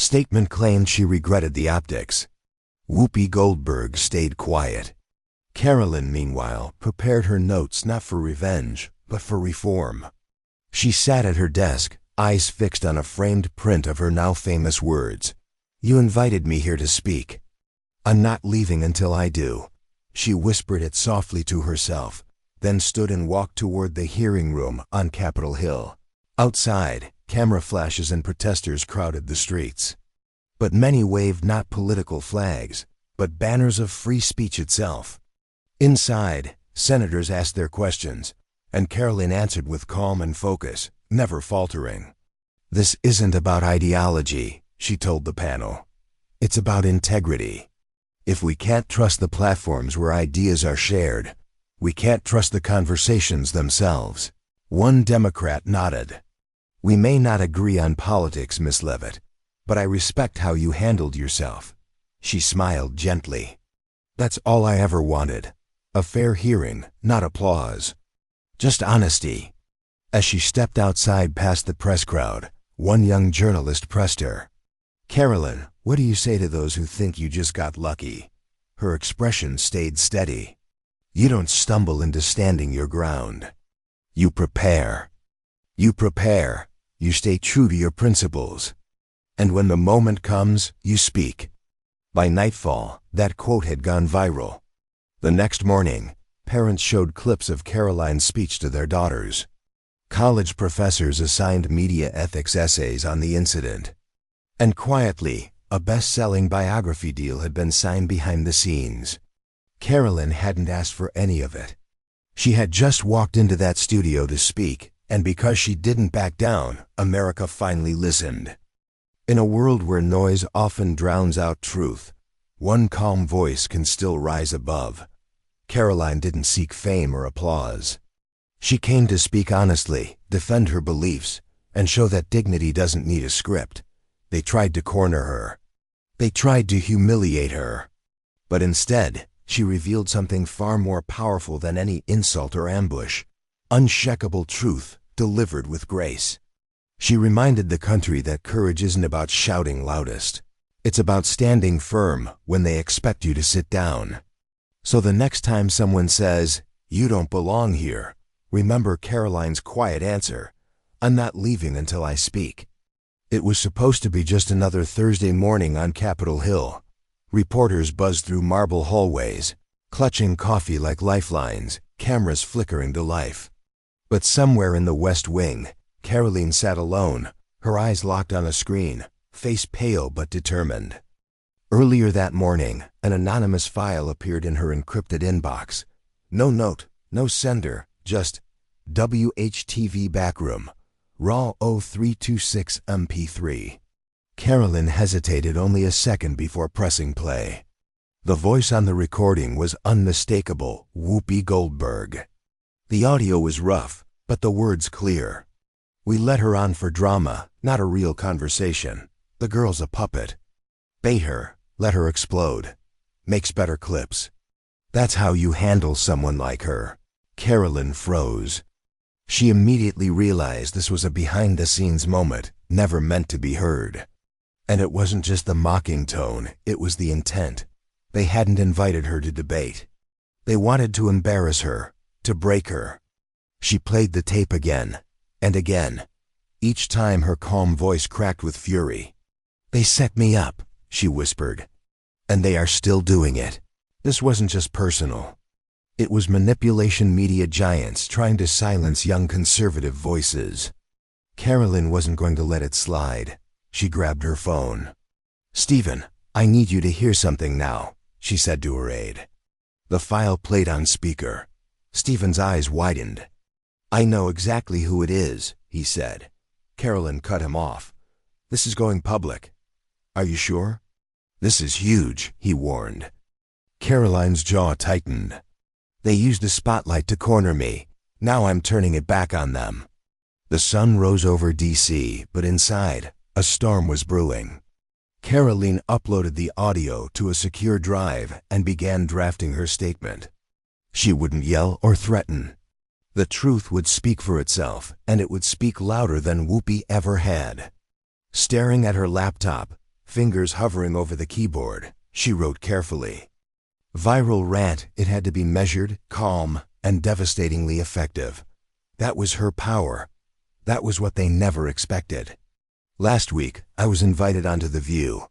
Statement claimed she regretted the optics. Whoopi Goldberg stayed quiet. Karoline, meanwhile, prepared her notes not for revenge, but for reform. She sat at her desk, eyes fixed on a framed print of her now famous words. "You invited me here to speak. I'm not leaving until I do." She whispered it softly to herself, then stood and walked toward the hearing room on Capitol Hill. Outside, camera flashes and protesters crowded the streets. But many waved not political flags, but banners of free speech itself. Inside, senators asked their questions, and Karoline answered with calm and focus, never faltering. "This isn't about ideology," she told the panel. "It's about integrity. If we can't trust the platforms where ideas are shared, we can't trust the conversations themselves." One Democrat nodded. "We may not agree on politics, Miss Leavitt, but I respect how you handled yourself." She smiled gently. "That's all I ever wanted. A fair hearing, not applause. Just honesty." As she stepped outside past the press crowd, one young journalist pressed her. "Karoline, what do you say to those who think you just got lucky?" Her expression stayed steady. "You don't stumble into standing your ground. You prepare. You prepare. You stay true to your principles. And when the moment comes, you speak." By nightfall, that quote had gone viral. The next morning, parents showed clips of Karoline's speech to their daughters. College professors assigned media ethics essays on the incident. And quietly, a best-selling biography deal had been signed behind the scenes. Karoline hadn't asked for any of it. She had just walked into that studio to speak, and because she didn't back down, America finally listened. In a world where noise often drowns out truth, one calm voice can still rise above. Karoline didn't seek fame or applause. She came to speak honestly, defend her beliefs, and show that dignity doesn't need a script. They tried to corner her. They tried to humiliate her. But instead, she revealed something far more powerful than any insult or ambush: unshakable truth delivered with grace. She reminded the country that courage isn't about shouting loudest. It's about standing firm when they expect you to sit down. So the next time someone says, "You don't belong here," remember Karoline's quiet answer: "I'm not leaving until I speak." It was supposed to be just another Thursday morning on Capitol Hill. Reporters buzzed through marble hallways, clutching coffee like lifelines, cameras flickering to life. But somewhere in the West Wing, Karoline sat alone, her eyes locked on a screen, face pale but determined. Earlier that morning, an anonymous file appeared in her encrypted inbox. No note, no sender, just WHTV backroom, RAW 0326 MP3. Karoline hesitated only a second before pressing play. The voice on the recording was unmistakable: Whoopi Goldberg. The audio was rough, but the words clear. "We let her on for drama, not a real conversation. The girl's a puppet. Bait her, let her explode. Makes better clips. That's how you handle someone like her." Karoline froze. She immediately realized this was a behind-the-scenes moment, never meant to be heard. And it wasn't just the mocking tone, it was the intent. They hadn't invited her to debate. They wanted to embarrass her, to break her. She played the tape again, and again. Each time her calm voice cracked with fury. "They set me up," she whispered. "And they are still doing it." This wasn't just personal. It was manipulation media giants trying to silence young conservative voices. Karoline wasn't going to let it slide. She grabbed her phone. "Stephen, I need you to hear something now," she said to her aide. The file played on speaker. Stephen's eyes widened. "I know exactly who it is," he said. Karoline cut him off. "This is going public." "Are you sure?" "This is huge," he warned. Karoline's jaw tightened. "They used the spotlight to corner me. Now I'm turning it back on them." The sun rose over D.C., but inside, a storm was brewing. Karoline uploaded the audio to a secure drive and began drafting her statement. She wouldn't yell or threaten. The truth would speak for itself, and it would speak louder than Whoopi ever had. Staring at her laptop, Fingers hovering over the keyboard, she wrote carefully. Viral rant, it had to be measured, calm, and devastatingly effective. That was her power. That was what they never expected. Last week, I was invited onto The View.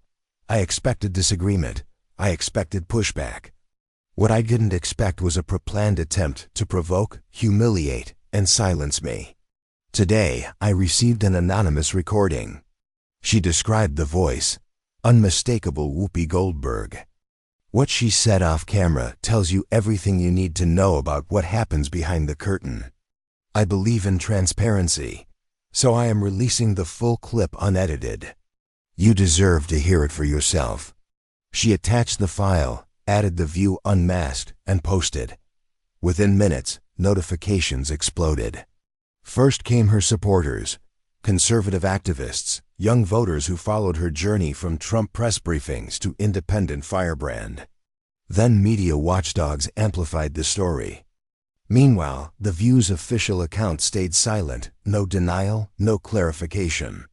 I expected disagreement. I expected pushback. What I didn't expect was a pre-planned attempt to provoke, humiliate, and silence me. Today, I received an anonymous recording. She described the voice. Unmistakable Whoopi Goldberg. What she said off camera tells you everything you need to know about what happens behind the curtain. I believe in transparency, so I am releasing the full clip unedited. You deserve to hear it for yourself. She attached the file, added The View unmasked, and posted. Within minutes, notifications exploded. First came her supporters, conservative activists, young voters who followed her journey from Trump press briefings to independent firebrand. Then media watchdogs amplified the story. Meanwhile, The View's official account stayed silent, no denial, no clarification.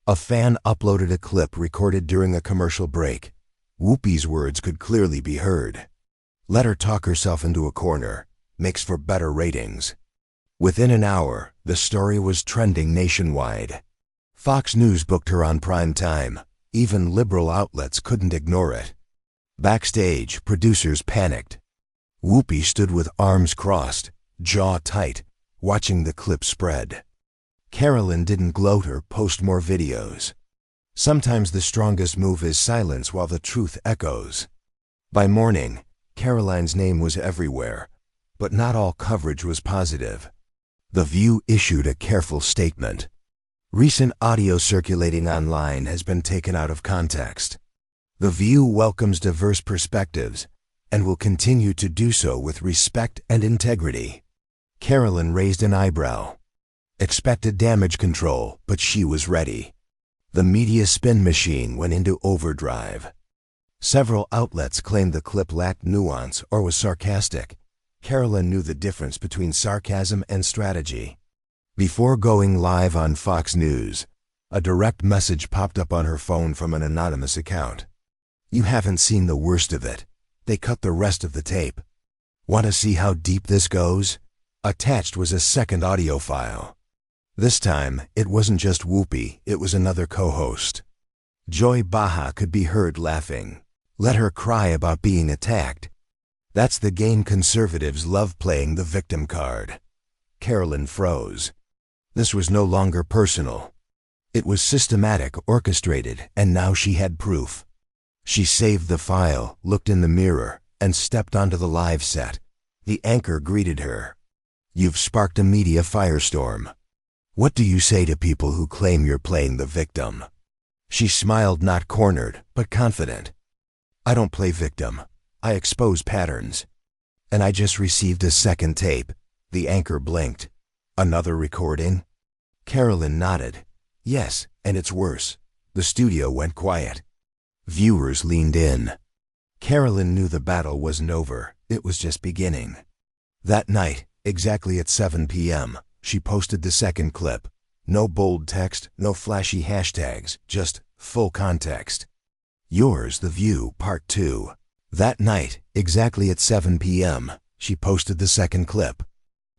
A fan uploaded a clip recorded during a commercial break. Whoopi's words could clearly be heard. Let her talk herself into a corner. Makes for better ratings. Within an hour, the story was trending nationwide. Fox News booked her on prime time. Even liberal outlets couldn't ignore it. Backstage, producers panicked. Whoopi stood with arms crossed, jaw tight, watching the clip spread. Karoline didn't gloat or post more videos. Sometimes the strongest move is silence while the truth echoes. By morning, Karoline's name was everywhere, but not all coverage was positive. The View issued a careful statement. Recent audio circulating online has been taken out of context. The View welcomes diverse perspectives and will continue to do so with respect and integrity. Karoline raised an eyebrow. Expected damage control, but she was ready. The media spin machine went into overdrive. Several outlets claimed the clip lacked nuance or was sarcastic. Karoline knew the difference between sarcasm and strategy. Before going live on Fox News, a direct message popped up on her phone from an anonymous account. You haven't seen the worst of it. They cut the rest of the tape. Want to see how deep this goes? Attached was a second audio file. This time, it wasn't just Whoopi, it was another co-host. Joy Baha could be heard laughing. Let her cry about being attacked. That's the game conservatives love, playing the victim card. Karoline froze. This was no longer personal. It was systematic, orchestrated, and now she had proof. She saved the file, looked in the mirror, and stepped onto the live set. The anchor greeted her. You've sparked a media firestorm. What do you say to people who claim you're playing the victim? She smiled, not cornered, but confident. I don't play victim. I expose patterns. And I just received a second tape. The anchor blinked. Another recording? Karoline nodded. Yes, and it's worse. The studio went quiet. Viewers leaned in. Karoline knew the battle wasn't over. It was just beginning. That night, exactly at 7 p.m., she posted the second clip. No bold text, no flashy hashtags, just full context. Yours, The View, Part 2. That night, exactly at 7 p.m., she posted the second clip.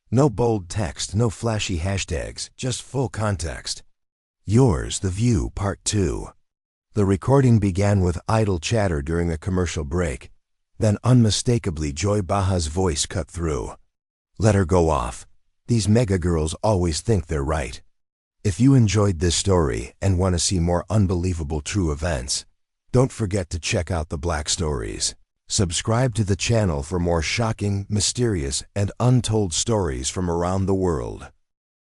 No bold text, no flashy hashtags, just full context. Yours, The View, Part 2. The recording began with idle chatter during a commercial break. Then unmistakably Joy Baha's voice cut through. Let her go off. These mega girls always think they're right. If you enjoyed this story and want to see more unbelievable true events, don't forget to check out the Black Stories. Subscribe to the channel for more shocking, mysterious, and untold stories from around the world.